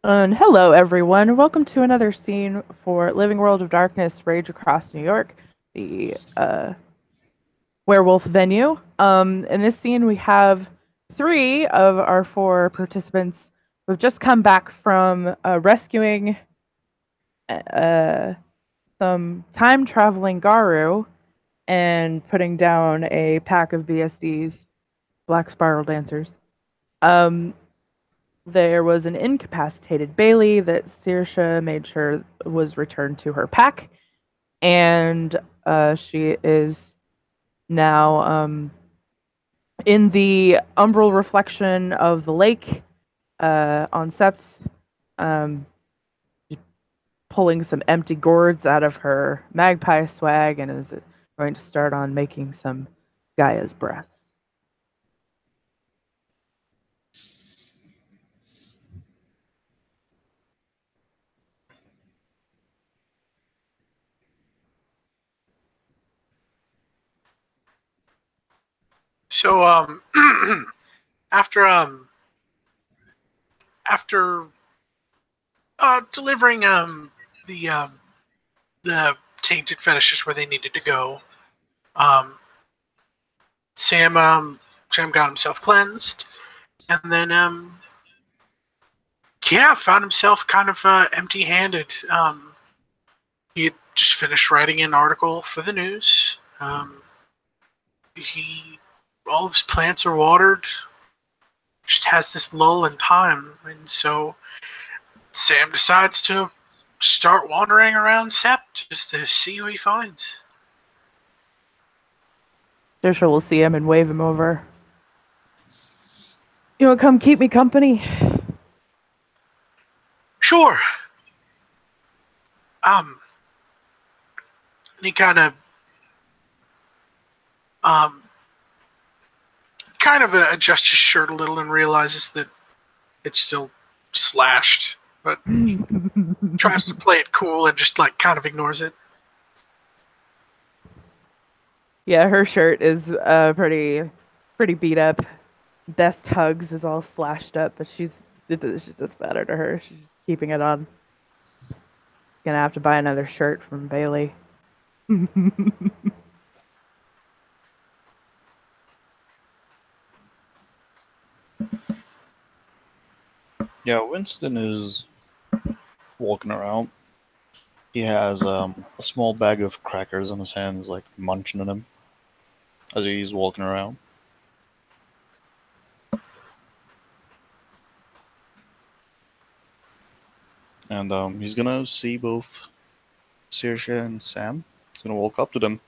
And hello, everyone. Welcome to another scene for Living World of Darkness Rage Across New York, the werewolf venue. In this scene, we have three of our four participants who have just come back from rescuing uh, some time traveling Garu and putting down a pack of BSDs, Black Spiral Dancers. Um, There was an incapacitated Bailey that Saoirse made sure was returned to her pack, and she is now in the umbral reflection of the lake on Sept, um, pulling some empty gourds out of her magpie swag and is going to start on making some Gaia's breaths. So after after delivering the um the tainted fetishes where they needed to go, um Sam got himself cleansed, and then found himself kind of empty-handed. He had just finished writing an article for the news. He All of his plants are watered. Just has this lull in time, and so Sam decides to start wandering around Sept just to see who he finds. Saoirse will see him and wave him over. You want to come keep me company? Sure. And he um, adjusts his shirt a little and realizes that it's still slashed, but tries to play it cool and just kind of ignores it. Yeah, her shirt is pretty beat up. Best Hugs is all slashed up, but it just better to her. She's just keeping it on. Gonna have to buy another shirt from Bailey. Yeah, Winston is walking around. He has a small bag of crackers in his hands, like munching on them as he's walking around. And he's gonna see both Saoirse and Sam. He's gonna walk up to them.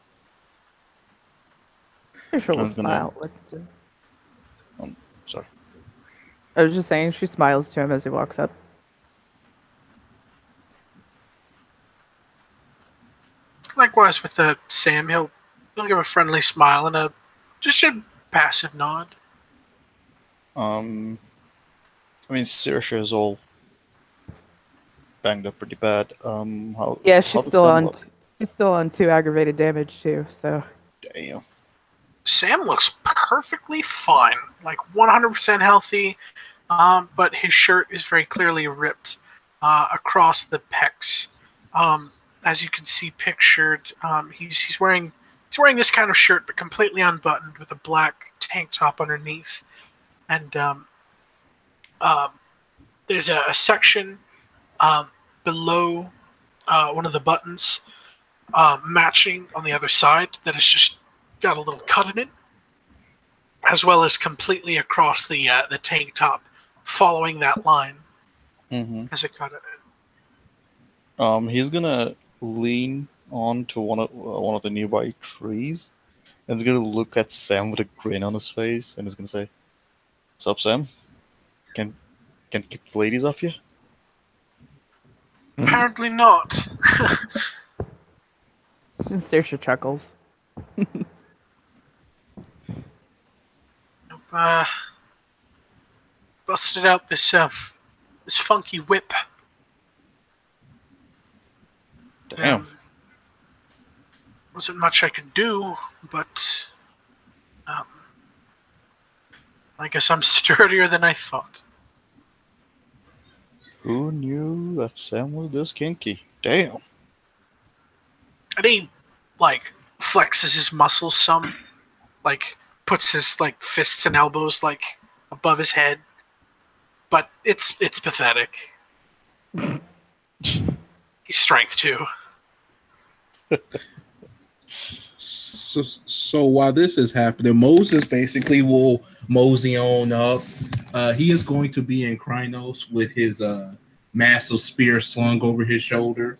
Saoirse will smile at Winston. Sorry. I was just saying, she smiles to him as he walks up. Likewise with Sam, he'll give a friendly smile and just a passive nod. I mean, Saoirse is all banged up pretty bad. Yeah, she's still on 2 aggravated damage too. So. Damn. Sam looks perfectly fine, like 100% healthy, but his shirt is very clearly ripped across the pecs. As you can see pictured, he's wearing this kind of shirt, but completely unbuttoned with a black tank top underneath, and there's a section below one of the buttons, matching on the other side, that has just got a little cut in it, as well as completely across the tank top, following that line as a cut in it. He's gonna lean onto one of the nearby trees, and he's gonna look at Sam with a grin on his face, and he's gonna say, "Sup, Sam? Can keep the ladies off you?" Apparently not. Saoirse chuckles. Busted out this funky whip. Damn. Wasn't much I could do, but I guess I'm sturdier than I thought. Who knew that Sam was this kinky? Damn. And he, like, flexes his muscles some, like, puts his, like, fists and elbows, like, above his head. But it's pathetic. He's strength, too. So while this is happening, Moses basically will mosey on up. He is going to be in Krynos with his massive spear slung over his shoulder.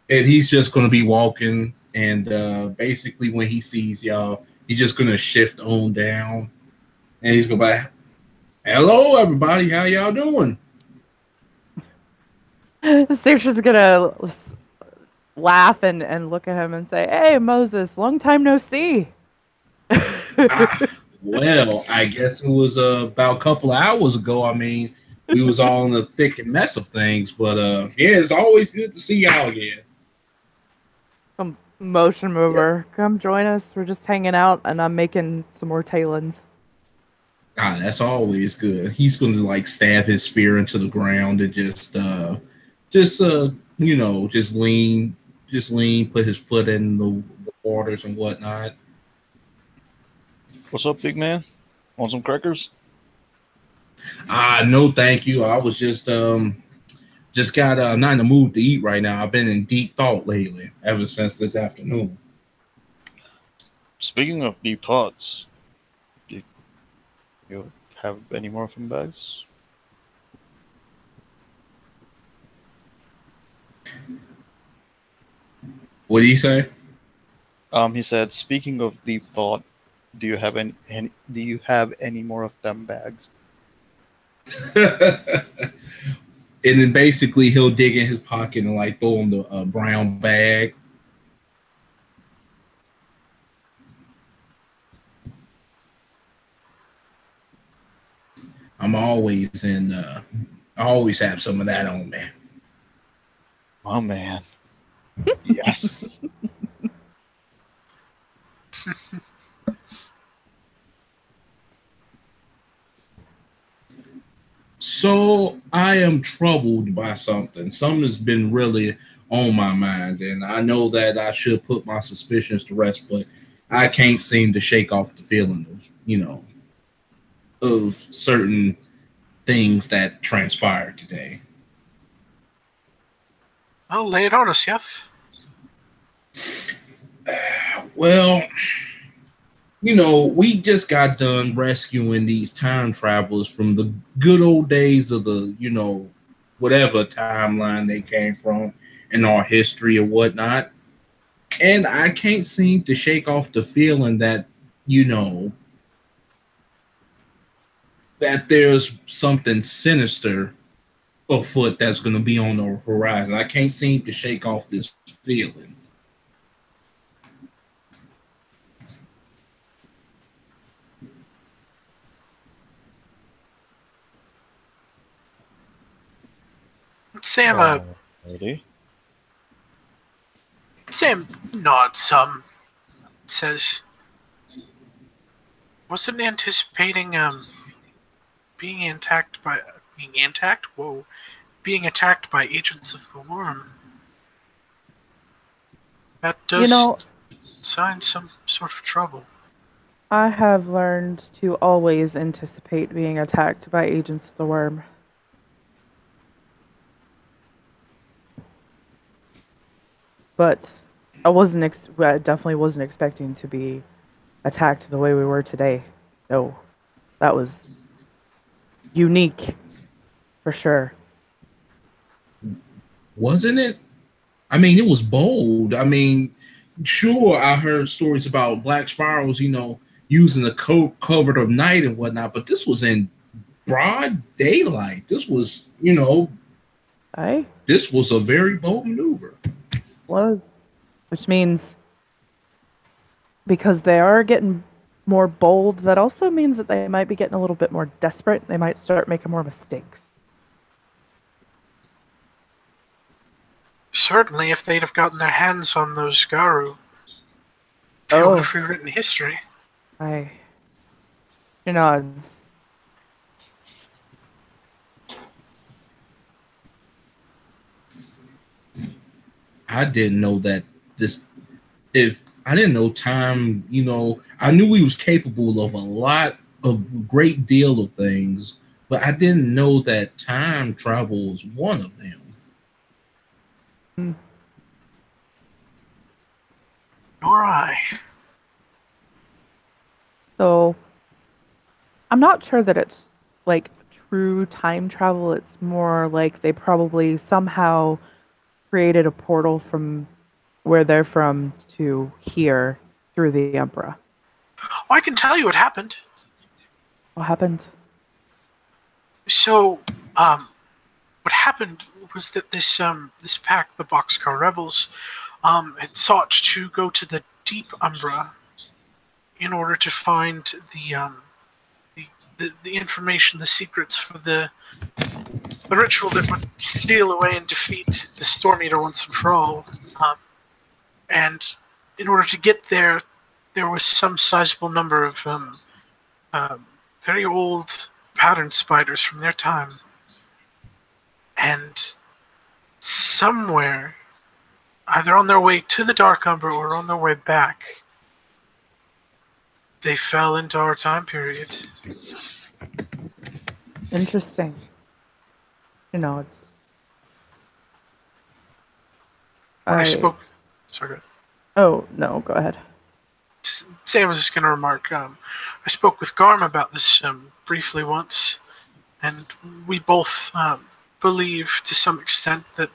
And he's just going to be walking. And basically, when he sees y'all, he's just going to shift on down. And he's going to be like, hello, everybody. How y'all doing? They're just gonna laugh and look at him and say, "Hey, Moses, long time no see." Well, I guess it was about a couple of hours ago. I mean, we was all in the thick and mess of things, but yeah, it's always good to see y'all again. Motion mover, come join us. We're just hanging out, and I'm making some more talons. That's always good. He's going to like stab his spear into the ground and just lean, put his foot in the waters and whatnot. What's up, big man? Want some crackers? No, thank you. I was just got not in the mood to eat right now. I've been in deep thought lately, ever since this afternoon. Speaking of deep thoughts, do you have any more from bags? What do you say? He said, speaking of deep thought, do you have any more of them bags? And then basically he'll dig in his pocket and like throw him the brown bag. I always have some of that on me. Oh man. Yes. So I am troubled by something. Something has been really on my mind, and I know that I should put my suspicions to rest, but I can't seem to shake off the feeling of certain things that transpired today. Well, lay it on us, Jeff. Well, we just got done rescuing these time travelers from the good old days of the, whatever timeline they came from in our history or whatnot. And I can't seem to shake off the feeling that, that there's something sinister afoot that's going to be on the horizon. I can't seem to shake off this feeling. Sam nods some, says, wasn't anticipating being attacked by agents of the worm. That does sign some sort of trouble. I have learned to always anticipate being attacked by agents of the worm. But I definitely wasn't expecting to be attacked the way we were today. No, that was unique, for sure. Wasn't it? I mean, it was bold. I mean, sure, I heard stories about Black Spirals, using the cover of night and whatnot, but this was in broad daylight. This was, this was a very bold maneuver. Which means because they are getting more bold, that also means that they might be getting a little bit more desperate. They might start making more mistakes. Certainly, if they'd have gotten their hands on those Garou, they would have rewritten history. Nods. I didn't know that this. If I didn't know time, I knew he was capable of a great deal of things, but I didn't know that time travel was one of them. Mm. Nor I. So I'm not sure that it's like true time travel. It's more like they probably somehow created a portal from where they're from to here through the Umbra. Well, I can tell you what happened. What happened? So, what happened was that this pack, the Boxcar Rebels, had sought to go to the Deep Umbra in order to find the information, the secrets for the ritual that would steal away and defeat the Storm Eater once and for all. And in order to get there, there was some sizable number of very old pattern spiders from their time. And somewhere, either on their way to the Dark Umbra or on their way back, they fell into our time period. Interesting. It's. When I spoke. Sorry. Oh no, go ahead. Sam was just going to remark. I spoke with Garm about this briefly once, and we both believe to some extent that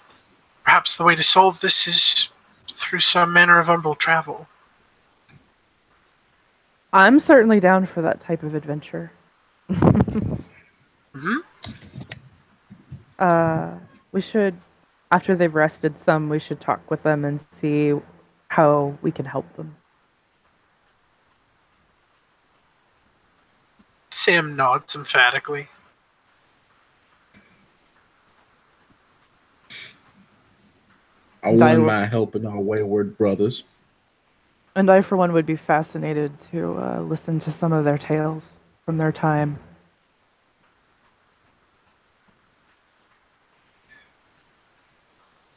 perhaps the way to solve this is through some manner of umbral travel. I'm certainly down for that type of adventure. Mm-hmm. We should, after they've rested some, we should talk with them and see how we can help them. Sam nods emphatically. I wouldn't mind helping our wayward brothers. And I, for one, would be fascinated to listen to some of their tales from their time.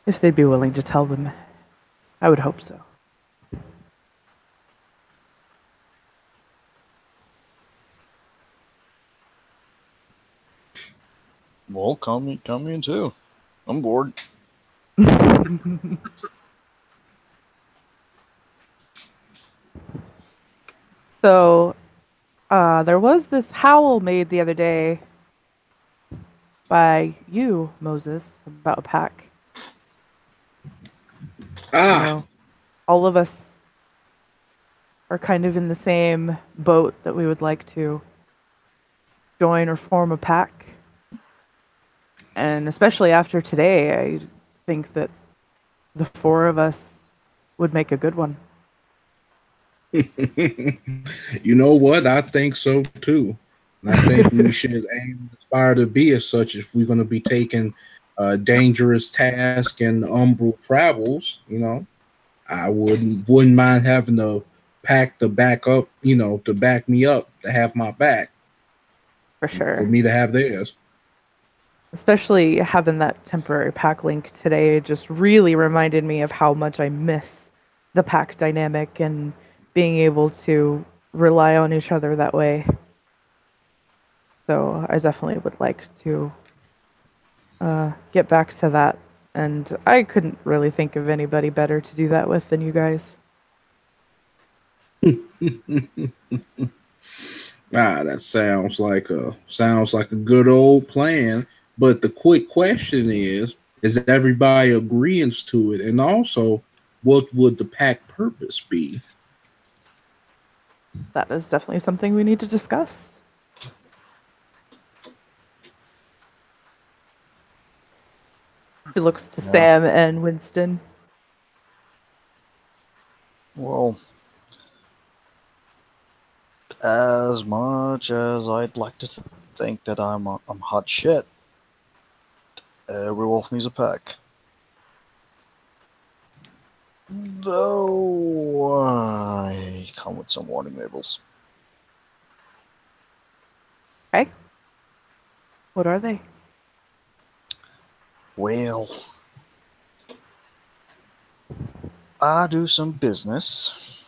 If they'd be willing to tell them, I would hope so. Well, come in too. I'm bored. So, there was this howl made the other day by you, Moses, about a pack. All of us are kind of in the same boat that we would like to join or form a pack. And especially after today, I think that the four of us would make a good one. You know what? I think so too. And I think we should aim aspire to be as such if we're going to be taking dangerous tasks and umbral travels. I wouldn't mind having a pack to back up. To back me up, to have my back. For sure. For me to have theirs. Especially having that temporary pack link today just really reminded me of how much I miss the pack dynamic and being able to rely on each other that way. So I definitely would like to get back to that. And I couldn't really think of anybody better to do that with than you guys. That sounds like a good old plan. But the quick question is everybody agreeing to it? And also, what would the pack purpose be? That is definitely something we need to discuss. He looks to Sam and Winston. Well, as much as I'd like to think that I'm hot shit, every wolf needs a pack. Though I come with some warning labels. Okay. What are they? Well, I do some business,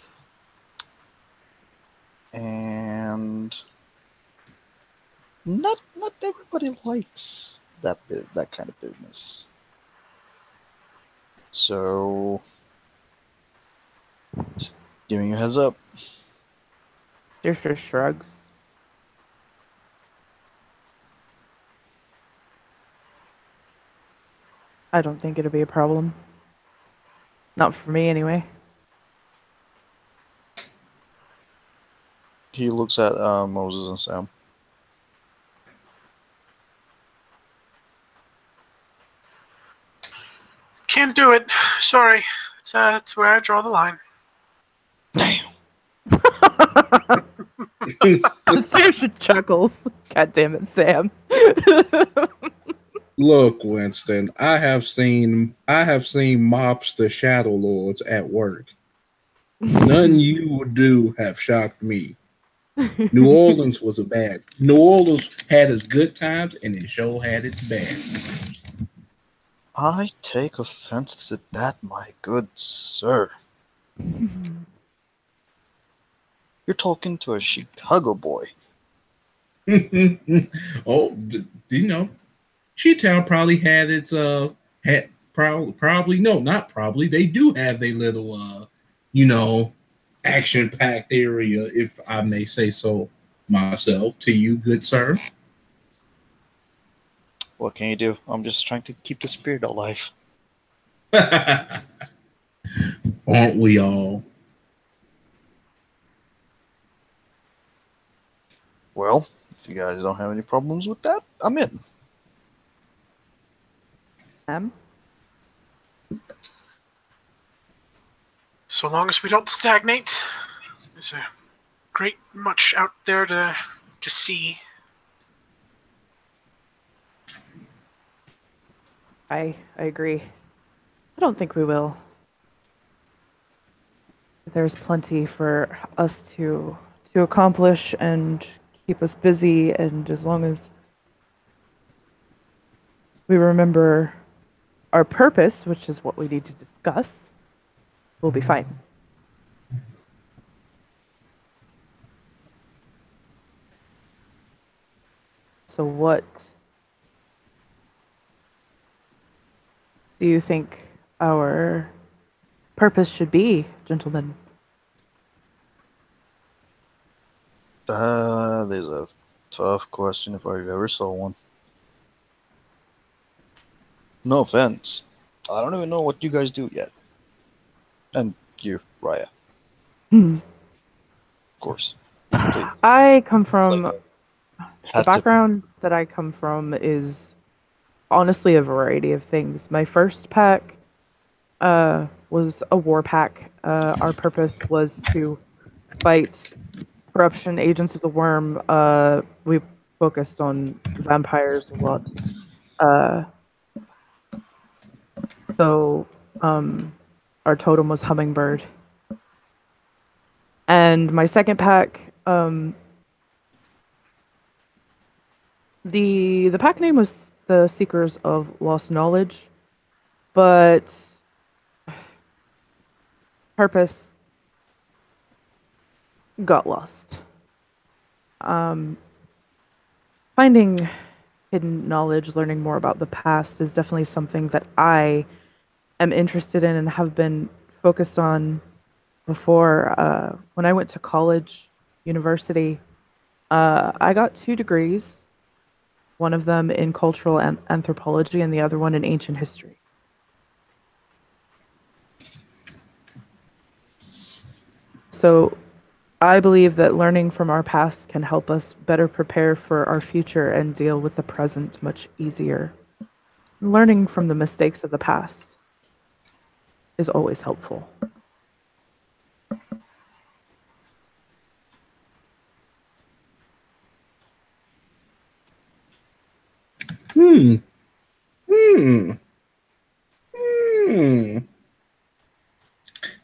and not everybody likes that kind of business. So, just giving you a heads up. Deirdre shrugs. I don't think it'll be a problem. Not for me, anyway. He looks at Moses and Sam. Can't do it. Sorry. That's where I draw the line. Damn. Deirdre chuckles. God damn it, Sam. Look, Winston, I have seen mobster shadow lords at work. None you would do have shocked me. New Orleans had its good times and it sure had its bad. I take offense to that, my good sir. You're talking to a Chicago boy. Oh, you know, She-Town probably had its probably no, not probably. They do have their little action-packed area, if I may say so myself. To you, good sir. What can you do? I'm just trying to keep the spirit alive. Aren't we all? Well, if you guys don't have any problems with that, I'm in. Sam? So long as we don't stagnate, there's a great much out there to see. I agree. I don't think we will. There's plenty for us to accomplish and keep us busy, and as long as we remember our purpose, which is what we need to discuss, we'll be fine. So what do you think our purpose should be, gentlemen? There's a tough question if I've ever saw one. No offense. I don't even know what you guys do yet. And you, Raya. Of course. Please. I come from Like, the background that I come from is honestly a variety of things. My first pack was a war pack. Our purpose was to fight corruption, agents of the worm. We focused on vampires a lot. So our totem was hummingbird. And my second pack, the pack name was the Seekers of Lost Knowledge, but purpose got lost. Finding hidden knowledge, learning more about the past is definitely something that I am interested in and have been focused on before. When I went to college, university, I got 2 degrees, one of them in cultural anthropology and the other one in ancient history. So I believe that learning from our past can help us better prepare for our future and deal with the present much easier. Learning from the mistakes of the past is always helpful.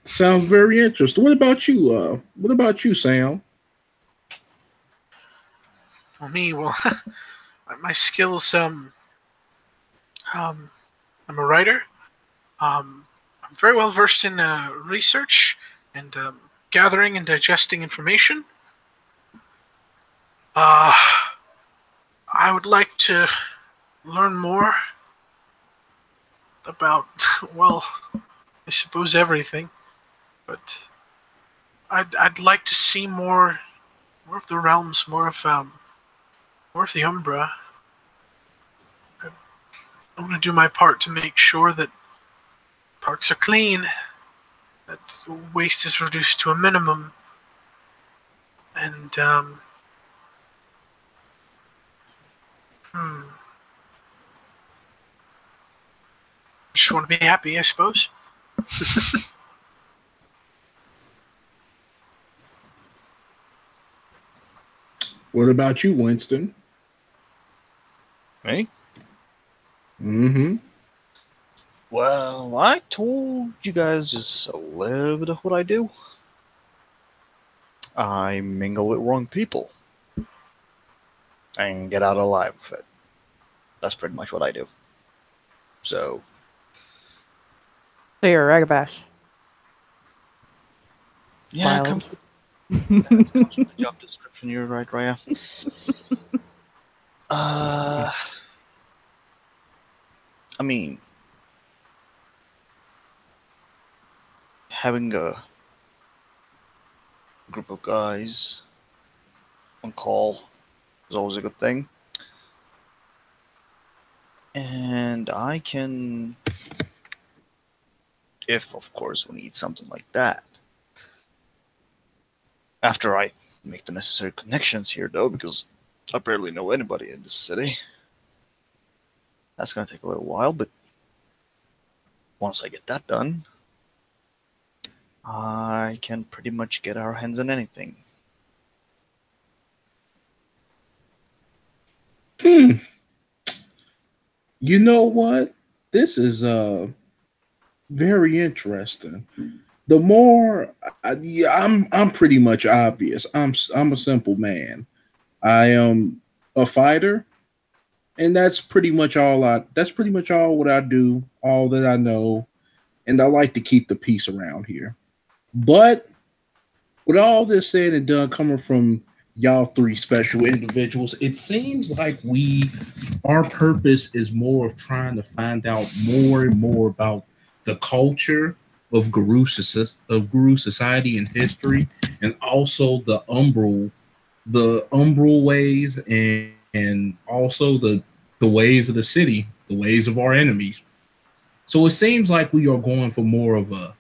Sounds very interesting. What about you? What about you, Sam? Well, me, my skills. I'm a writer. I'm very well versed in research and gathering and digesting information. I would like to learn more about, well, I suppose everything, but I'd like to see more of the realms, more of the Umbra. I want to do my part to make sure that parks are clean, that waste is reduced to a minimum, and just want to be happy, I suppose. What about you, Winston? Me? Mm-hmm. Well, I told you guys just a little bit of what I do. I mingle with wrong people and get out alive with it. That's pretty much what I do. So, So you're a Ragabash. yeah, Wild. that comes with the job description. You're right, Raya. I mean, having a group of guys on call is always a good thing. And I can, if of course we need something like that. After I make the necessary connections here, though, because I barely know anybody in this city. That's going to take a little while, but once I get that done, I can pretty much get our hands on anything. You know what? This is very interesting. The more I'm pretty much obvious. I'm a simple man. I am a fighter, and that's pretty much all what I do, all that I know, and I like to keep the peace around here. But with all this said and done, coming from y'all three special individuals, it seems like our purpose is more of trying to find out more and more about the culture of Guru society and history, and also the umbral ways, and also the ways of the city, the ways of our enemies. So it seems like we are going for more of a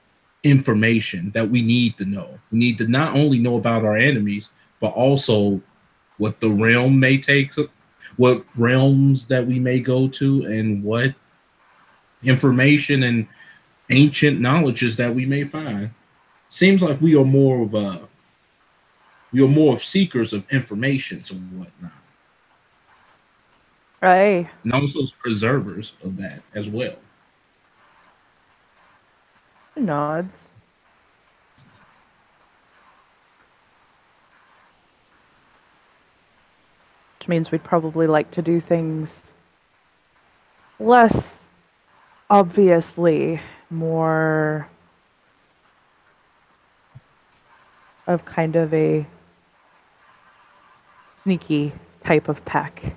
information that we need to know. We need to not only know about our enemies, but also what the realm may take, what realms that we may go to, and what information and ancient knowledges that we may find. Seems like we are more of seekers of information and whatnot. Right. And also preservers of that as well. Nods. Which means we'd probably like to do things less obviously, more of kind of a sneaky type of pack.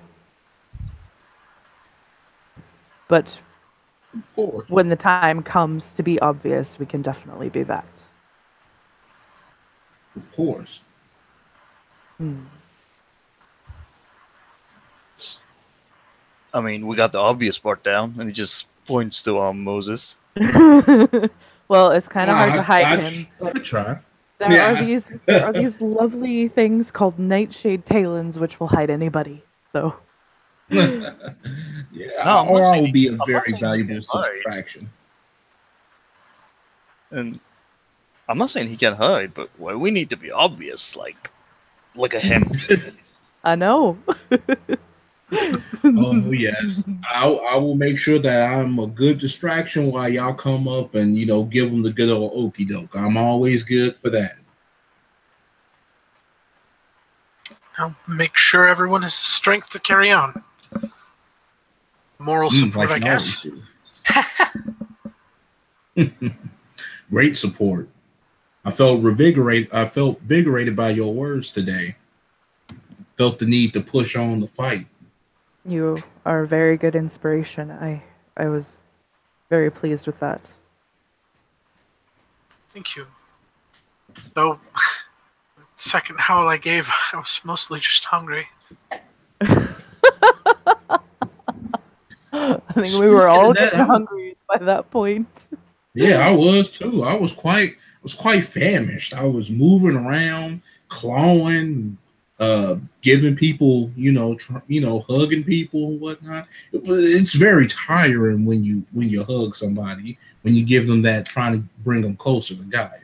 But when the time comes to be obvious, we can definitely do that. Of course. I mean, we got the obvious part down, and he just points to Moses. Well, it's kind of hard to hide him. I try. There are these lovely things called nightshade talons, which will hide anybody. So. Yeah, or I will be a very valuable subtraction. And I'm not saying he can hide, but we need to be obvious. Like, look at him. I know. Oh yes, I will make sure that I'm a good distraction while y'all come up and give them the good old okie doke. I'm always good for that. I'll make sure everyone has the strength to carry on. Moral support, I guess. Great support. I felt revigorated. I felt vigorated by your words today. Felt the need to push on the fight. You are a very good inspiration. I was very pleased with that. Thank you. Though, second howl I gave, I was mostly just hungry. I think we were all Speaking of that, getting hungry by that point. Yeah, I was too. I was quite famished. I was moving around, clawing, giving people, hugging people and whatnot. It's very tiring when you hug somebody, when you give them that, trying to bring them closer to Gaia.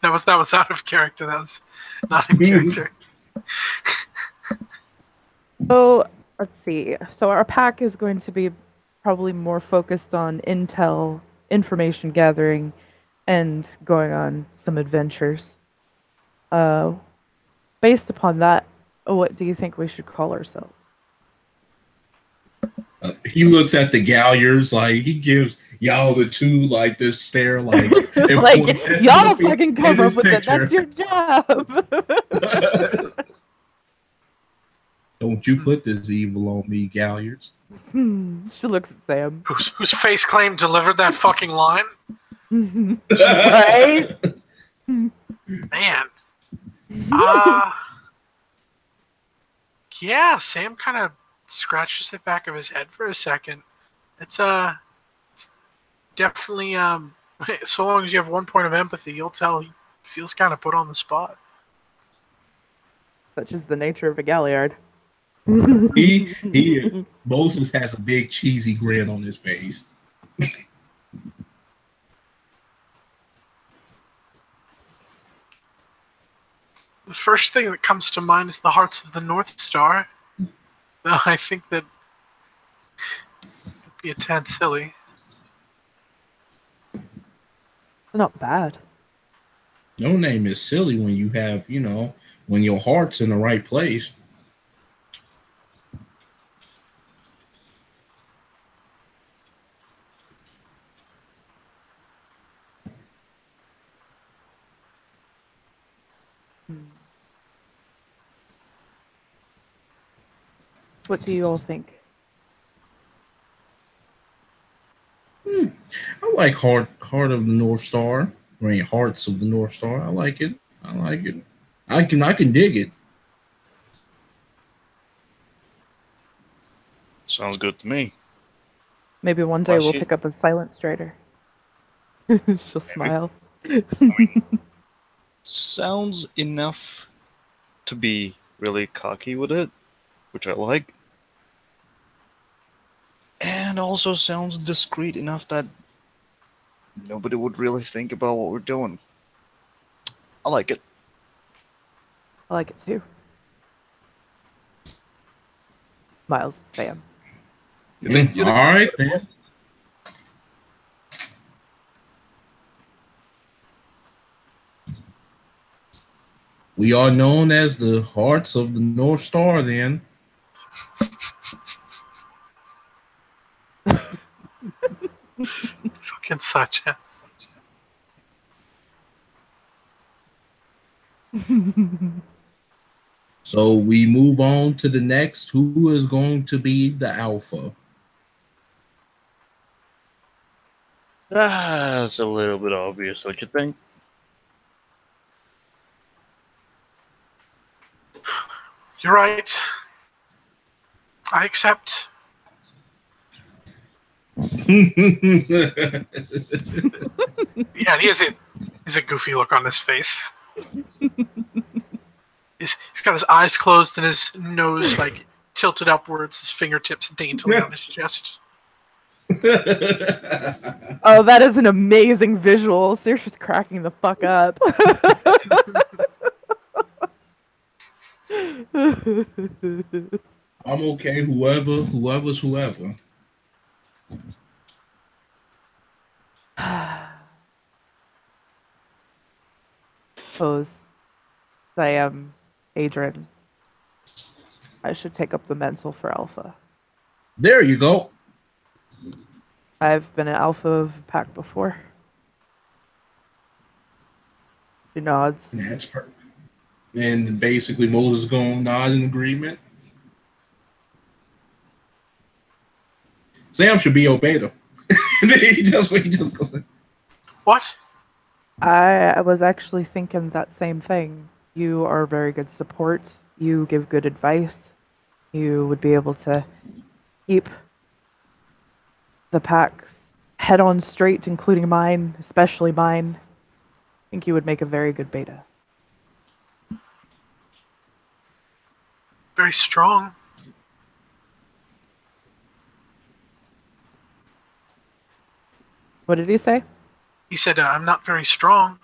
That was out of character. That was not in character. So let's see. So our pack is going to be probably more focused on intel, information gathering, and going on some adventures. Based upon that, what do you think we should call ourselves? He looks at the Galliers, like he gives y'all the two like this stare, like Like, y'all Luffy fucking in come his up with it. That's picture. your job. Don't you put this evil on me, Galliards. She looks at Sam. Whose face claim delivered that fucking line? Right? Man. Yeah, Sam kind of scratches the back of his head for a second. It's definitely so long as you have 1 point of empathy, you'll tell he feels kind of put on the spot. Such is the nature of a Galliard. Moses has a big cheesy grin on his face. The first thing that comes to mind is the Hearts of the North Star. Though I think that would be a tad silly. Not bad. No name is silly when you have, when your heart's in the right place. What do you all think? I like Heart of the North Star. I mean, Hearts of the North Star. I like it. I can dig it. Sounds good to me. Maybe one day Well, we'll she- pick up a Silent Strider. She'll smile. Sounds enough to be really cocky with it, which I like. And also sounds discreet enough that nobody would really think about what we're doing. I like it. I like it too. Miles, Sam. You think- All right, then. We are known as the Hearts of the North Star, then. Fucking such a... So we move on to the next. Who is going to be the alpha? That's a little bit obvious, don't you think? You're right. I accept. Yeah, Yeah, he has a goofy look on his face. He's got his eyes closed and his nose like tilted upwards, his fingertips daintily on his chest. Oh, that is an amazing visual. Serious's just cracking the fuck up. I'm okay. Whoever's whoever. Suppose I am Adrian. I should take up the mental for Alpha. There you go. I've been an alpha of a pack before. She nods. That's perfect. And basically, Moses is going to nod in agreement. Sam should be obeyed him. he just goes. What? I was actually thinking that same thing. You are very good support. You give good advice. You would be able to keep the pack's head on straight, including mine, especially mine. I think you would make a very good beta. Very strong. What did he say? He said, I'm not very strong.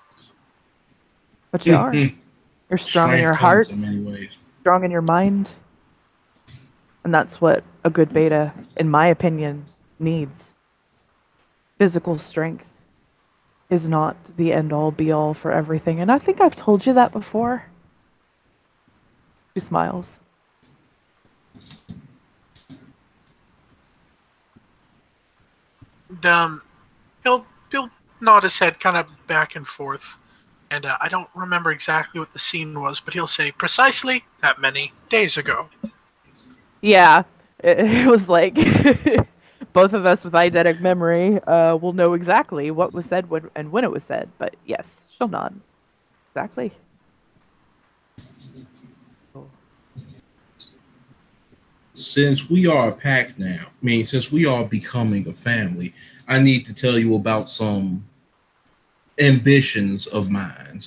But you are. You're strong in your heart, in many ways. strong in your mind. And that's what a good beta, in my opinion, needs. Physical strength is not the end-all, be-all for everything. And I think I've told you that before. She smiles. And, he'll nod his head kind of back and forth. And I don't remember exactly what the scene was, but he'll say, precisely that many days ago. Yeah, it was like both of us with eidetic memory will know exactly what was said and when it was said. But yes, she'll nod. Exactly. Since we are a pack now, since we are becoming a family, I need to tell you about some ambitions of mine.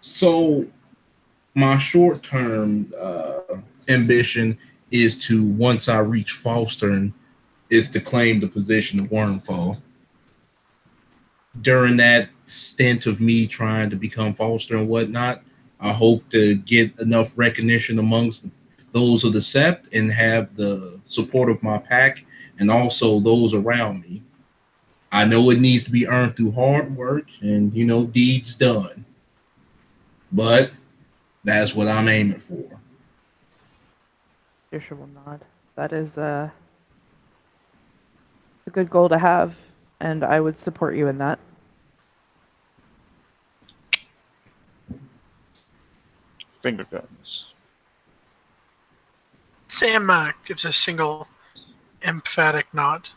So, my short-term ambition is to, once I reach Falstern, is to claim the position of Wormfall. During that stint of me trying to become Falster and whatnot, I hope to get enough recognition amongst those of the Sept and have the support of my pack and also those around me. I know it needs to be earned through hard work and, deeds done. But that's what I'm aiming for. Trisha will nod. That is a good goal to have, and I would support you in that. Finger guns. Sam gives a single emphatic nod.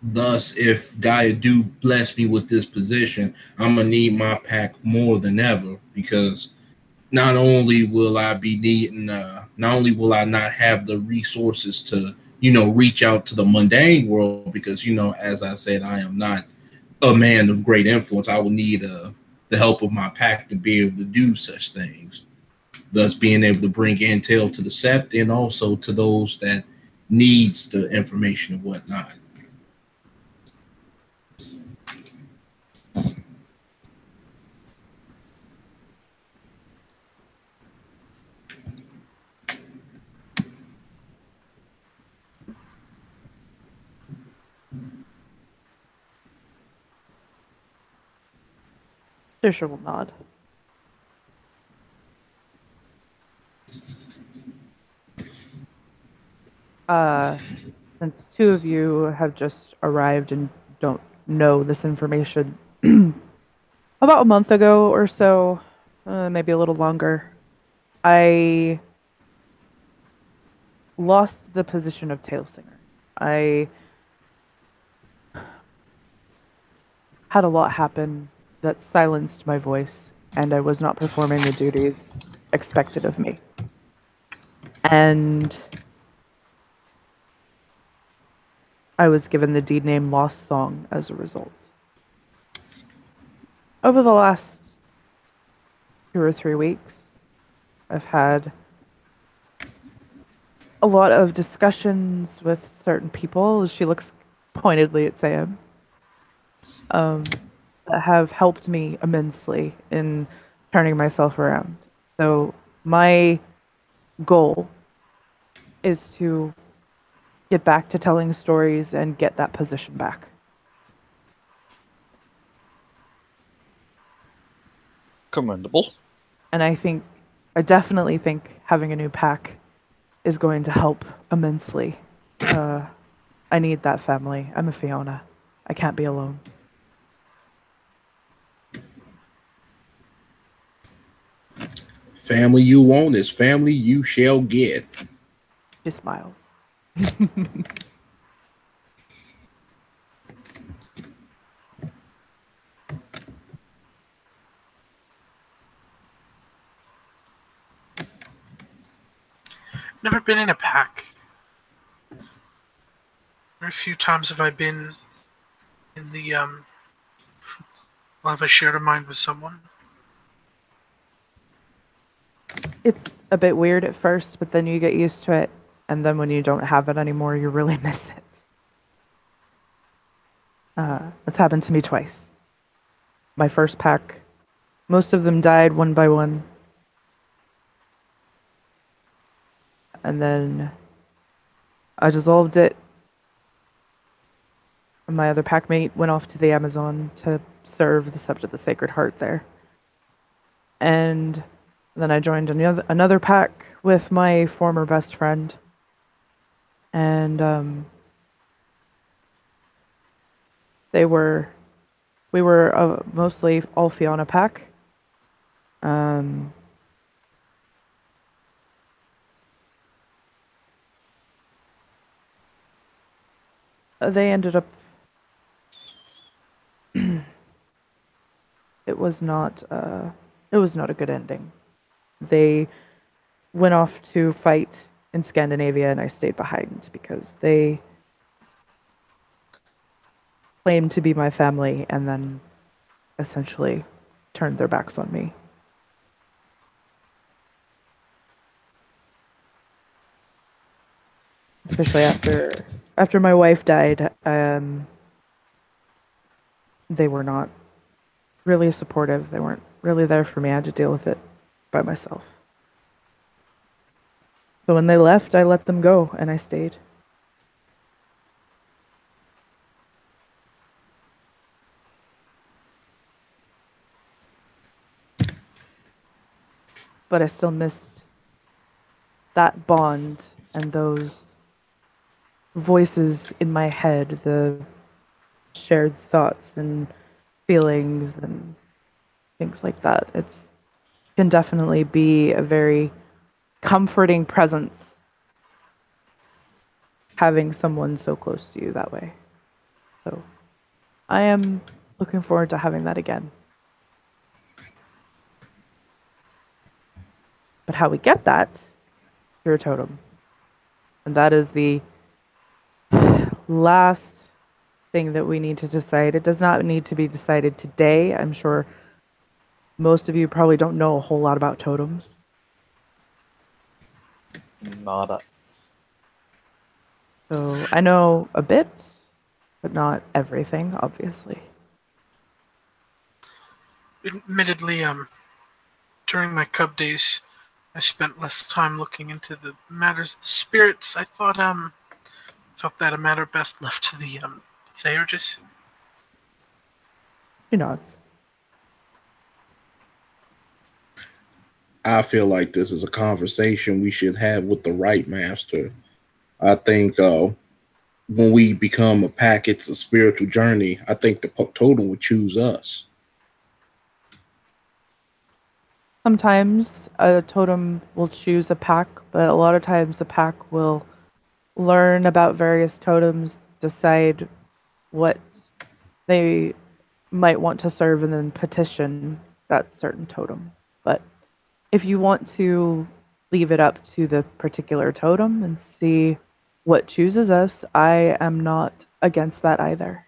Thus, if Gaia do bless me with this position, I'm gonna need my pack more than ever, because not only will I be needing, not only will I not have the resources to, reach out to the mundane world, because, as I said, I am not a man of great influence. I will need the help of my pack to be able to do such things. Thus, being able to bring intel to the Sept and also to those that needs the information and whatnot. Trisha will nod. Since two of you have just arrived and don't know this information, about a month ago or so, maybe a little longer, I lost the position of tail singer. I had a lot happen that silenced my voice, and I was not performing the duties expected of me. And I was given the deed name Lost Song as a result. Over the last 2 or 3 weeks, I've had a lot of discussions with certain people. She looks pointedly at Sam. That have helped me immensely in turning myself around. So my goal is to get back to telling stories and get that position back. Commendable. And I definitely think having a new pack is going to help immensely. I need that family. I'm a Fiona. I can't be alone. Family you want is family you shall get. She smiles. Never been in a pack. Very few times have I been in the well, have I shared a mind with someone? It's a bit weird at first, but then you get used to it, and then when you don't have it anymore, you really miss it. It's happened to me twice. My first pack, most of them died one by one. And then I dissolved it. And my other packmate went off to the Amazon to serve the Sept of the Sacred Heart there. And then I joined another pack with my former best friend. And we were mostly all Fiona pack. They ended up. It was not a good ending. They went off to fight in Scandinavia, and I stayed behind because they claimed to be my family and then essentially turned their backs on me. Especially after my wife died, they were not really supportive. They weren't really there for me. I had to deal with it by myself. So when they left, I let them go and I stayed. But I still missed that bond and those voices in my head, the shared thoughts and feelings and things like that. It's can definitely be a very comforting presence having someone so close to you that way. So I am looking forward to having that again. But how we get that through a totem. And that is the last thing that we need to decide. It does not need to be decided today. I'm sure most of you probably don't know a whole lot about totems. Nada. So I know a bit, but not everything, obviously. Admittedly, during my cub days, I spent less time looking into the matters of the spirits. I thought that a matter best left to the Theurges. She nods. I feel like this is a conversation we should have with the right master. I think when we become a pack, it's a spiritual journey. I think the totem would choose us. Sometimes a totem will choose a pack, but a lot of times a pack will learn about various totems, decide what they might want to serve, and then petition that certain totem. But if you want to leave it up to the particular totem and see what chooses us, I am not against that either.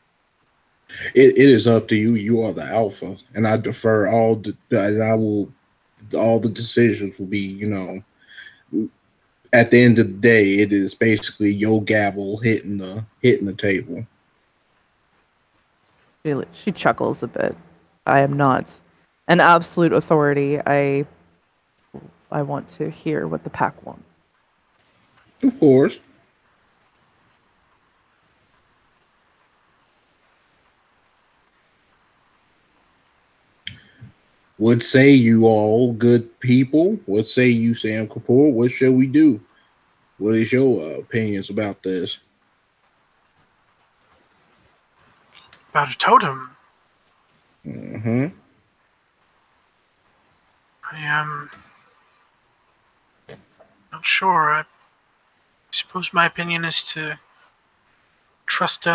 It is up to you. You are the alpha, and I defer all the. I will. All the decisions will be, at the end of the day, it is basically your gavel hitting the table. She chuckles a bit. I am not an absolute authority. I want to hear what the pack wants. Of course. What say you all, good people? What say you, Sam Kapoor? What shall we do? What is your opinions about this? About a totem. Mm-hmm. I am not sure. I suppose my opinion is to trust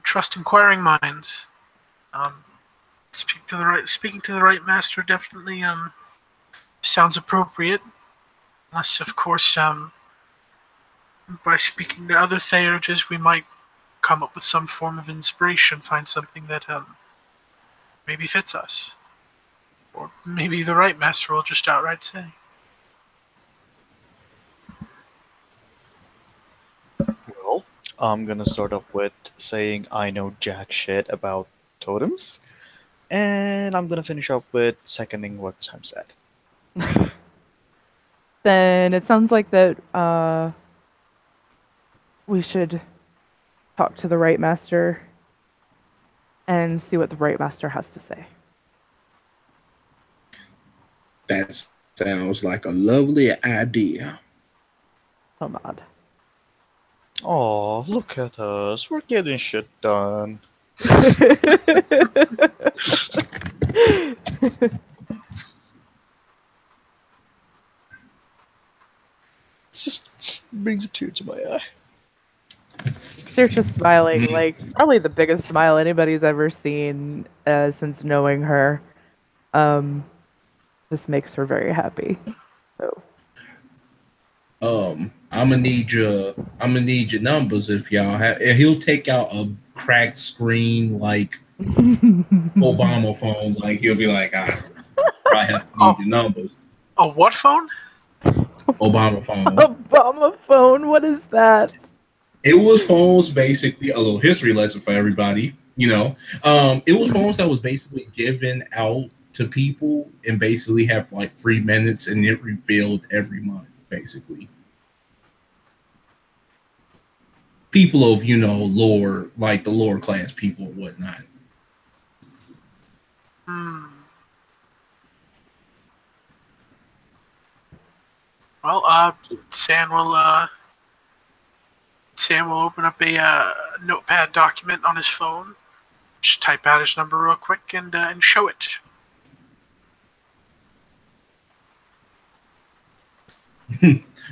trust inquiring minds. Speaking to the right master definitely sounds appropriate. Unless, of course, by speaking to other Theurges, we might come up with some form of inspiration, find something that maybe fits us. Or maybe the right master will just outright say. Well, I'm gonna start off with saying I know jack shit about totems, and I'm gonna finish up with seconding what Sam said. Then it sounds like that we should talk to the right master and see what the right master has to say. That sounds like a lovely idea. I'll nod. Oh, look at us. We're getting shit done. It just brings a tear to my eye. They're just smiling, like probably the biggest smile anybody's ever seen since knowing her. This makes her very happy. So I'm gonna need your numbers if y'all have. And he'll take out a cracked screen like Obama phone. Like he'll be like, I have to need your numbers. A what phone? Obama phone. Obama phone, what is that? It was phones basically a little history lesson for everybody. It was phones that was basically given out to people and basically have like 3 minutes and it refilled every month, basically. People of lower, like the lower class people and whatnot. Well, Sam will open up a notepad document on his phone, just type out his number real quick and show it.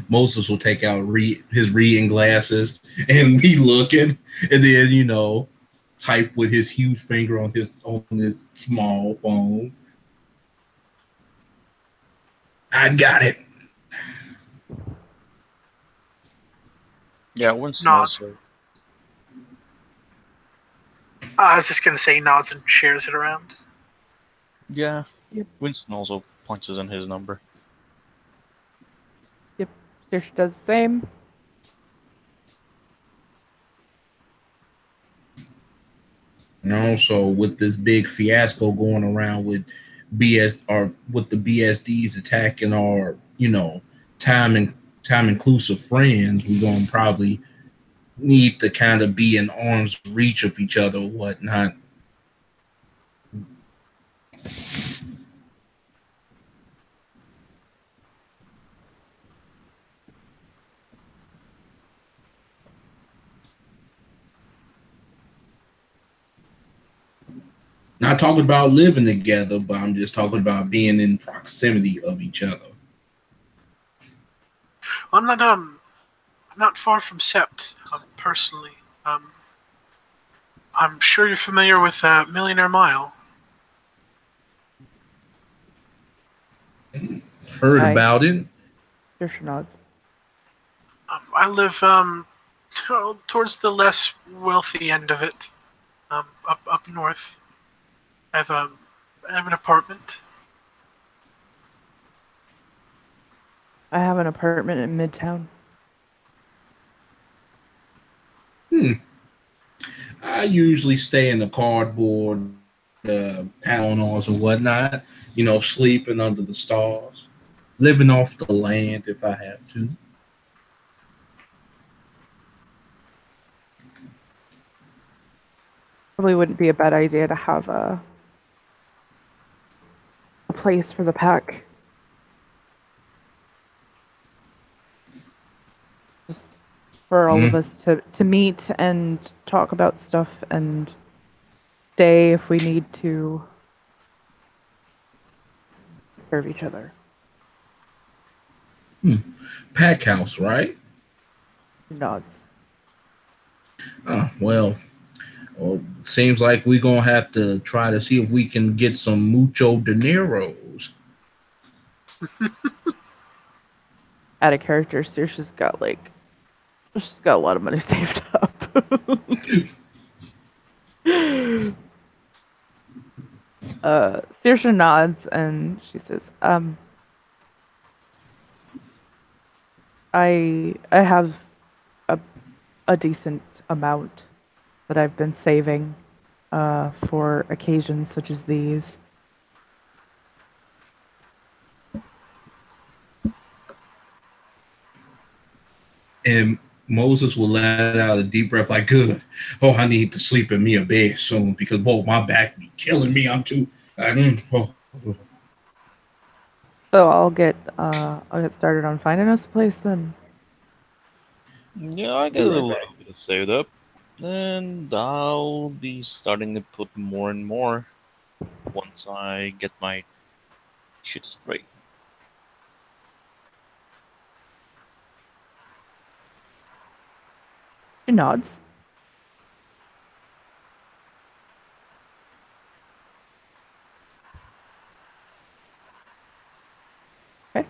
Moses will take out his reading glasses and be looking, and then type with his huge finger on his small phone. I got it. Yeah, Winston Nods. also. I was just gonna say nods and shares it around. Yeah. Yep. Winston also punches in his number. Yep, Saoirse does the same. And also with this big fiasco going around with BS or with the BSDs attacking our, time inclusive friends, we're gonna probably need to kind of be in arm's reach of each other or whatnot. Not talking about living together, but I'm just talking about being in proximity of each other. I'm not far from Sept, personally. I'm sure you're familiar with Millionaire Mile. Heard Aye. about it. Saoirse nods. I live towards the less wealthy end of it, up north. I have an apartment. I have an apartment in Midtown. I usually stay in the cardboard panels and whatnot, sleeping under the stars, living off the land if I have to. Probably wouldn't be a bad idea to have a place for the pack. Just for all of us to meet and talk about stuff and stay if we need to serve each other. Pack house, right? Nods. Well, seems like we're gonna have to try to see if we can get some mucho dineros. Out of character, Saoirse's got she's got a lot of money saved up. Saoirse nods and she says, I have a decent amount that I've been saving for occasions such as these. And Moses will let out a deep breath, like, good. Oh, I need to sleep in me a bed soon because, whoa, my back be killing me. I'm too. Oh. So I'll get started on finding us a place then. Yeah, I got a little bit of saved up, and I'll be starting to put more and more once I get my shit straight. She nods. Okay.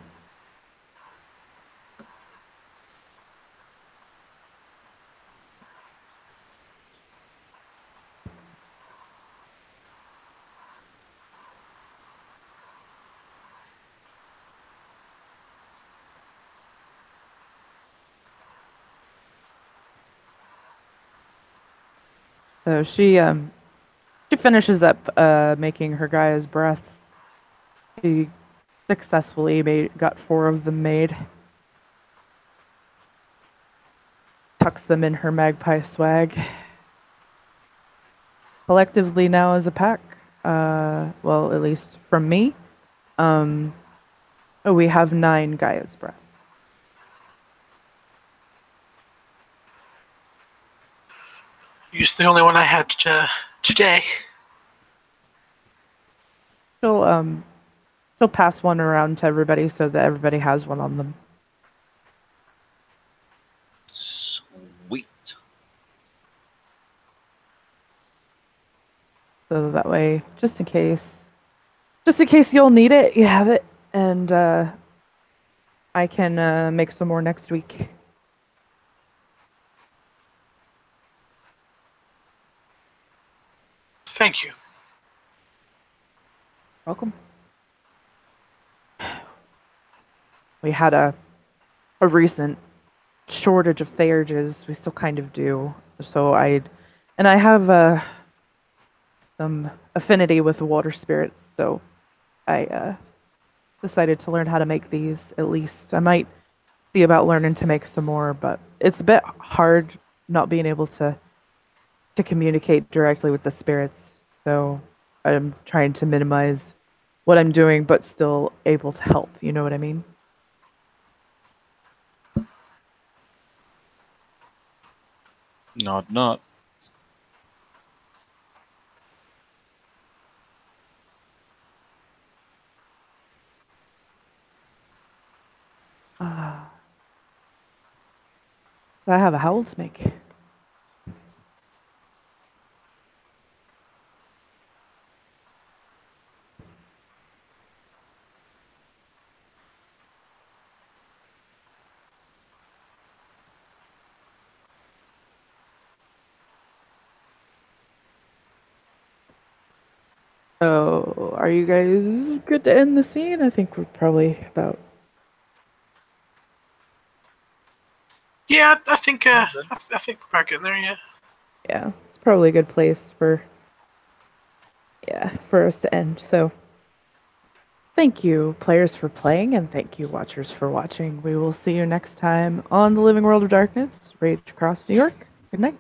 So she finishes up making her Gaia's breaths. She successfully got 4 of them made. Tucks them in her magpie swag. Collectively now as a pack, well, at least from me, we have 9 Gaia's breaths. You're the only one I had today. She'll pass one around to everybody so that everybody has one on them. Sweet. So that way, just in case you'll need it, you have it, and I can make some more next week. Thank you. Welcome. We had a recent shortage of Theurges. We still kind of do. So I have some affinity with the water spirits, so I decided to learn how to make these at least. I might see about learning to make some more, but it's a bit hard not being able to communicate directly with the spirits. So I'm trying to minimize what I'm doing, but still able to help. You know what I mean? Not. I have a howl to make. So, are you guys good to end the scene? I think we're probably about. Yeah, I think we're back in there. Yeah. Yeah, it's probably a good place for us to end. So, thank you, players, for playing, and thank you, watchers, for watching. We will see you next time on The Living World of Darkness, Rage Across New York. Good night.